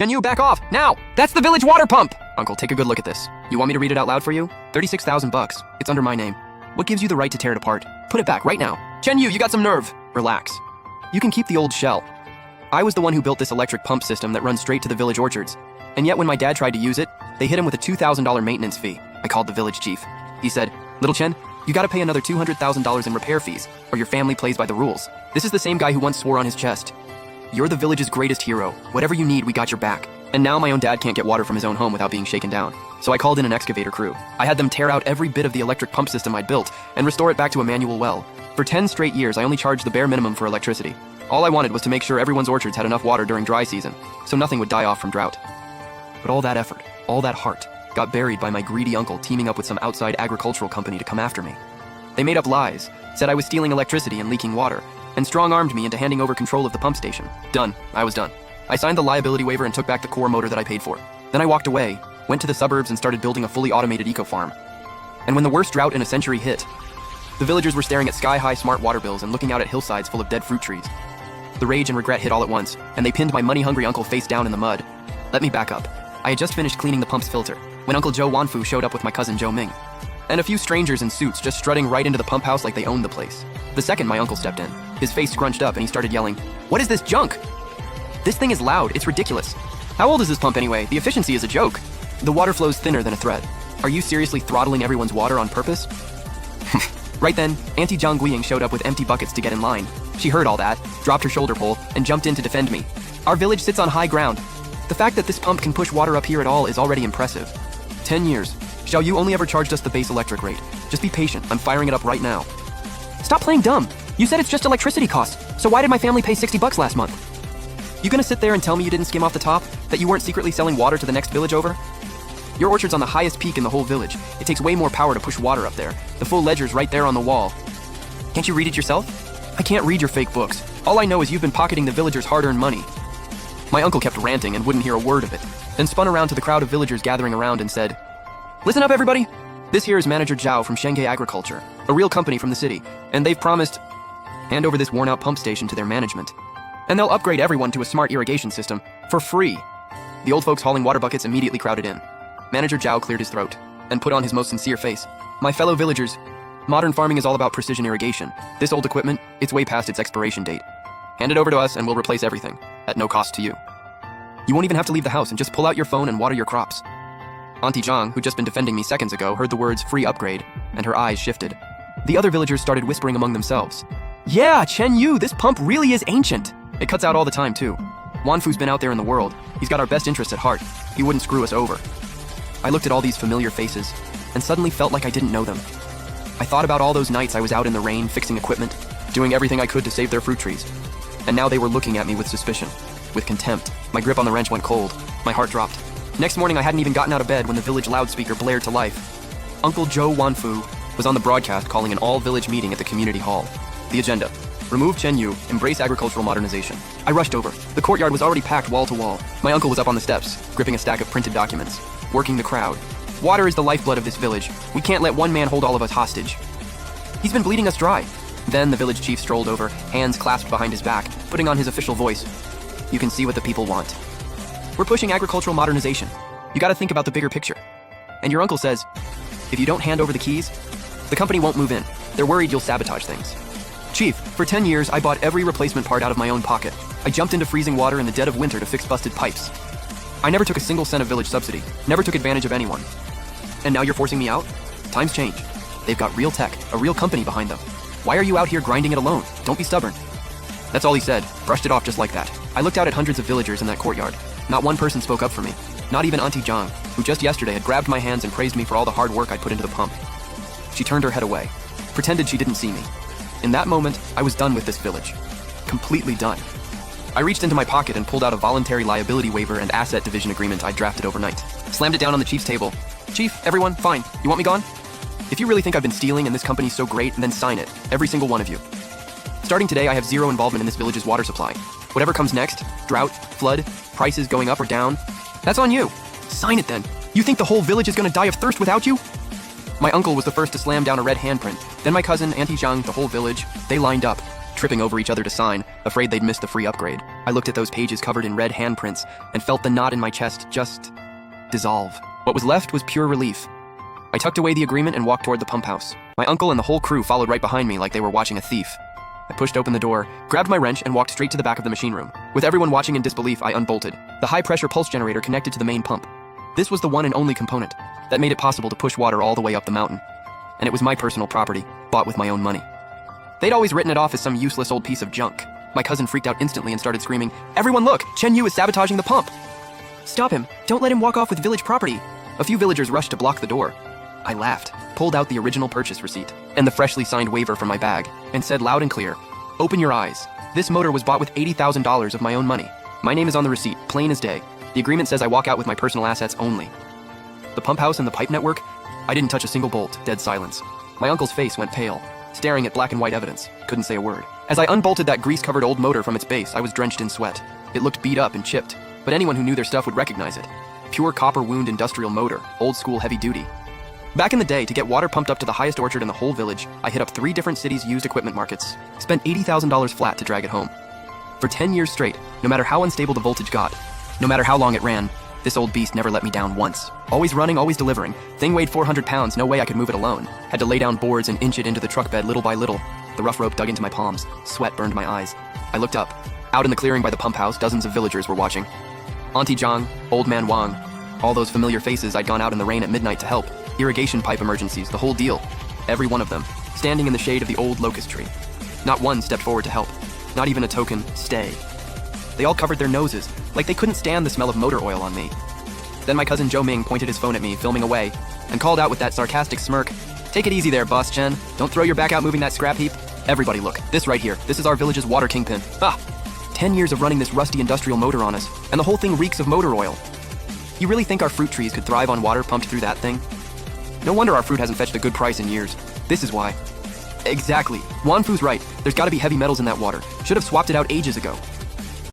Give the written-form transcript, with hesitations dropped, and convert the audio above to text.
Chen-Yu, back off, now! That's the village water pump! Uncle, take a good look at this. You want me to read it out loud for you? 36,000 bucks. It's under my name. What gives you the right to tear it apart? Put it back right now. Chen-Yu, you got some nerve. Relax. You can keep the old shell. I was the one who built this electric pump system that runs straight to the village orchards. And yet when my dad tried to use it, they hit him with a $2,000 maintenance fee. I called the village chief. He said, "Little Chen, you gotta pay another $200,000 in repair fees, or your family plays by the rules." This is the same guy who once swore on his chest, "You're the village's greatest hero. Whatever you need, we got your back." And now my own dad can't get water from his own home without being shaken down. So I called in an excavator crew. I had them tear out every bit of the electric pump system I'd built and restore it back to a manual well. For 10 straight years, I only charged the bare minimum for electricity. All I wanted was to make sure everyone's orchards had enough water during dry season, so nothing would die off from drought. But all that effort, all that heart, got buried by my greedy uncle teaming up with some outside agricultural company to come after me. They made up lies, said I was stealing electricity and leaking water, and strong-armed me into handing over control of the pump station. Done. I was done. I signed the liability waiver and took back the core motor that I paid for. Then I walked away, went to the suburbs and started building a fully automated eco-farm. And when the worst drought in a century hit, the villagers were staring at sky-high smart water bills and looking out at hillsides full of dead fruit trees. The rage and regret hit all at once, and they pinned my money-hungry uncle face down in the mud. Let me back up. I had just finished cleaning the pump's filter when Uncle Joe Wanfu showed up with my cousin Joe Ming. And a few strangers in suits just strutting right into the pump house like they owned the place. The second my uncle stepped in, his face scrunched up and he started yelling, "What is this junk? This thing is loud, it's ridiculous. How old is this pump anyway? The efficiency is a joke. The water flows thinner than a thread. Are you seriously throttling everyone's water on purpose?" Right then, Auntie Zhang Guiying showed up with empty buckets to get in line. She heard all that, dropped her shoulder pole, and jumped in to defend me. Our village sits on high ground. The fact that this pump can push water up here at all is already impressive. 10 years. Xiao Yu only ever charged us the base electric rate. Just be patient, I'm firing it up right now. Stop playing dumb. You said it's just electricity costs, so why did my family pay 60 bucks last month? You gonna sit there and tell me you didn't skim off the top? That you weren't secretly selling water to the next village over? Your orchard's on the highest peak in the whole village. It takes way more power to push water up there. The full ledger's right there on the wall. Can't you read it yourself? I can't read your fake books. All I know is you've been pocketing the villagers' hard-earned money. My uncle kept ranting and wouldn't hear a word of it, then spun around to the crowd of villagers gathering around and said, "Listen up, everybody. This here is Manager Zhao from Shenghai Agriculture, a real company from the city, and they've promised hand over this worn-out pump station to their management. And they'll upgrade everyone to a smart irrigation system for free." The old folks hauling water buckets immediately crowded in. Manager Zhao cleared his throat and put on his most sincere face. "My fellow villagers, modern farming is all about precision irrigation. This old equipment, it's way past its expiration date. Hand it over to us and we'll replace everything, at no cost to you. You won't even have to leave the house and just pull out your phone and water your crops." Auntie Zhang, who'd just been defending me seconds ago, heard the words "free upgrade," and her eyes shifted. The other villagers started whispering among themselves. "Yeah, Chen-Yu, this pump really is ancient. It cuts out all the time, too. Wanfu's been out there in the world. He's got our best interest at heart. He wouldn't screw us over." I looked at all these familiar faces and suddenly felt like I didn't know them. I thought about all those nights I was out in the rain fixing equipment, doing everything I could to save their fruit trees. And now they were looking at me with suspicion, with contempt. My grip on the wrench went cold. My heart dropped. Next morning, I hadn't even gotten out of bed when the village loudspeaker blared to life. Uncle Joe Wanfu was on the broadcast calling an all-village meeting at the community hall. The agenda: remove Chen-Yu, embrace agricultural modernization. I rushed over. The courtyard was already packed wall to wall. My uncle was up on the steps, gripping a stack of printed documents, working the crowd. "Water is the lifeblood of this village. We can't let one man hold all of us hostage. He's been bleeding us dry." Then the village chief strolled over, hands clasped behind his back, putting on his official voice. "You can see what the people want. We're pushing agricultural modernization. You gotta think about the bigger picture. And your uncle says, if you don't hand over the keys, the company won't move in. They're worried you'll sabotage things. Chief, for 10 years, I bought every replacement part out of my own pocket. I jumped into freezing water in the dead of winter to fix busted pipes. I never took a single cent of village subsidy, never took advantage of anyone. And now you're forcing me out? Times change. They've got real tech, a real company behind them. Why are you out here grinding it alone? Don't be stubborn." That's all he said, brushed it off just like that. I looked out at hundreds of villagers in that courtyard. Not one person spoke up for me. Not even Auntie Zhang, who just yesterday had grabbed my hands and praised me for all the hard work I'd put into the pump. She turned her head away, pretended she didn't see me. In that moment, I was done with this village. Completely done. I reached into my pocket and pulled out a voluntary liability waiver and asset division agreement I'd drafted overnight. Slammed it down on the chief's table. "Chief, everyone, fine. You want me gone? If you really think I've been stealing and this company's so great, then sign it. Every single one of you. Starting today, I have zero involvement in this village's water supply. Whatever comes next, drought, flood, prices going up or down, that's on you. Sign it then. You think the whole village is gonna die of thirst without you?" My uncle was the first to slam down a red handprint. Then my cousin, Auntie Zhang, the whole village, they lined up, tripping over each other to sign, afraid they'd miss the free upgrade. I looked at those pages covered in red handprints and felt the knot in my chest just dissolve. What was left was pure relief. I tucked away the agreement and walked toward the pump house. My uncle and the whole crew followed right behind me like they were watching a thief. I pushed open the door, grabbed my wrench, and walked straight to the back of the machine room. With everyone watching in disbelief, I unbolted the high-pressure pulse generator connected to the main pump. This was the one and only component that made it possible to push water all the way up the mountain. And it was my personal property, bought with my own money. They'd always written it off as some useless old piece of junk. My cousin freaked out instantly and started screaming, "Everyone look! Chen Yu is sabotaging the pump!" "Stop him! Don't let him walk off with village property!" A few villagers rushed to block the door. I laughed, pulled out the original purchase receipt and the freshly signed waiver from my bag, and said loud and clear, "Open your eyes. This motor was bought with $80,000 of my own money. My name is on the receipt, plain as day. The agreement says I walk out with my personal assets only." The pump house and the pipe network? I didn't touch a single bolt, dead silence. My uncle's face went pale, staring at black and white evidence, couldn't say a word. As I unbolted that grease-covered old motor from its base, I was drenched in sweat. It looked beat up and chipped, but anyone who knew their stuff would recognize it. Pure copper wound industrial motor, old school heavy duty. Back in the day, to get water pumped up to the highest orchard in the whole village, I hit up 3 different cities' used equipment markets. Spent $80,000 flat to drag it home. For 10 years straight, no matter how unstable the voltage got, no matter how long it ran, this old beast never let me down once. Always running, always delivering. Thing weighed 400 pounds, no way I could move it alone. Had to lay down boards and inch it into the truck bed little by little. The rough rope dug into my palms. Sweat burned my eyes. I looked up. Out in the clearing by the pump house, dozens of villagers were watching. Auntie Zhang, Old Man Wang, all those familiar faces I'd gone out in the rain at midnight to help. Irrigation pipe emergencies, the whole deal. Every one of them, standing in the shade of the old locust tree. Not one stepped forward to help. Not even a token, stay. They all covered their noses, like they couldn't stand the smell of motor oil on me. Then my cousin Zhou Ming pointed his phone at me, filming away, and called out with that sarcastic smirk, "Take it easy there, boss Chen. Don't throw your back out moving that scrap heap." Everybody look, this right here, this is our village's water kingpin. 10 years of running this rusty industrial motor on us, and the whole thing reeks of motor oil. You really think our fruit trees could thrive on water pumped through that thing? No wonder our fruit hasn't fetched a good price in years. This is why. Exactly. Wanfu's right. There's gotta be heavy metals in that water. Should have swapped it out ages ago.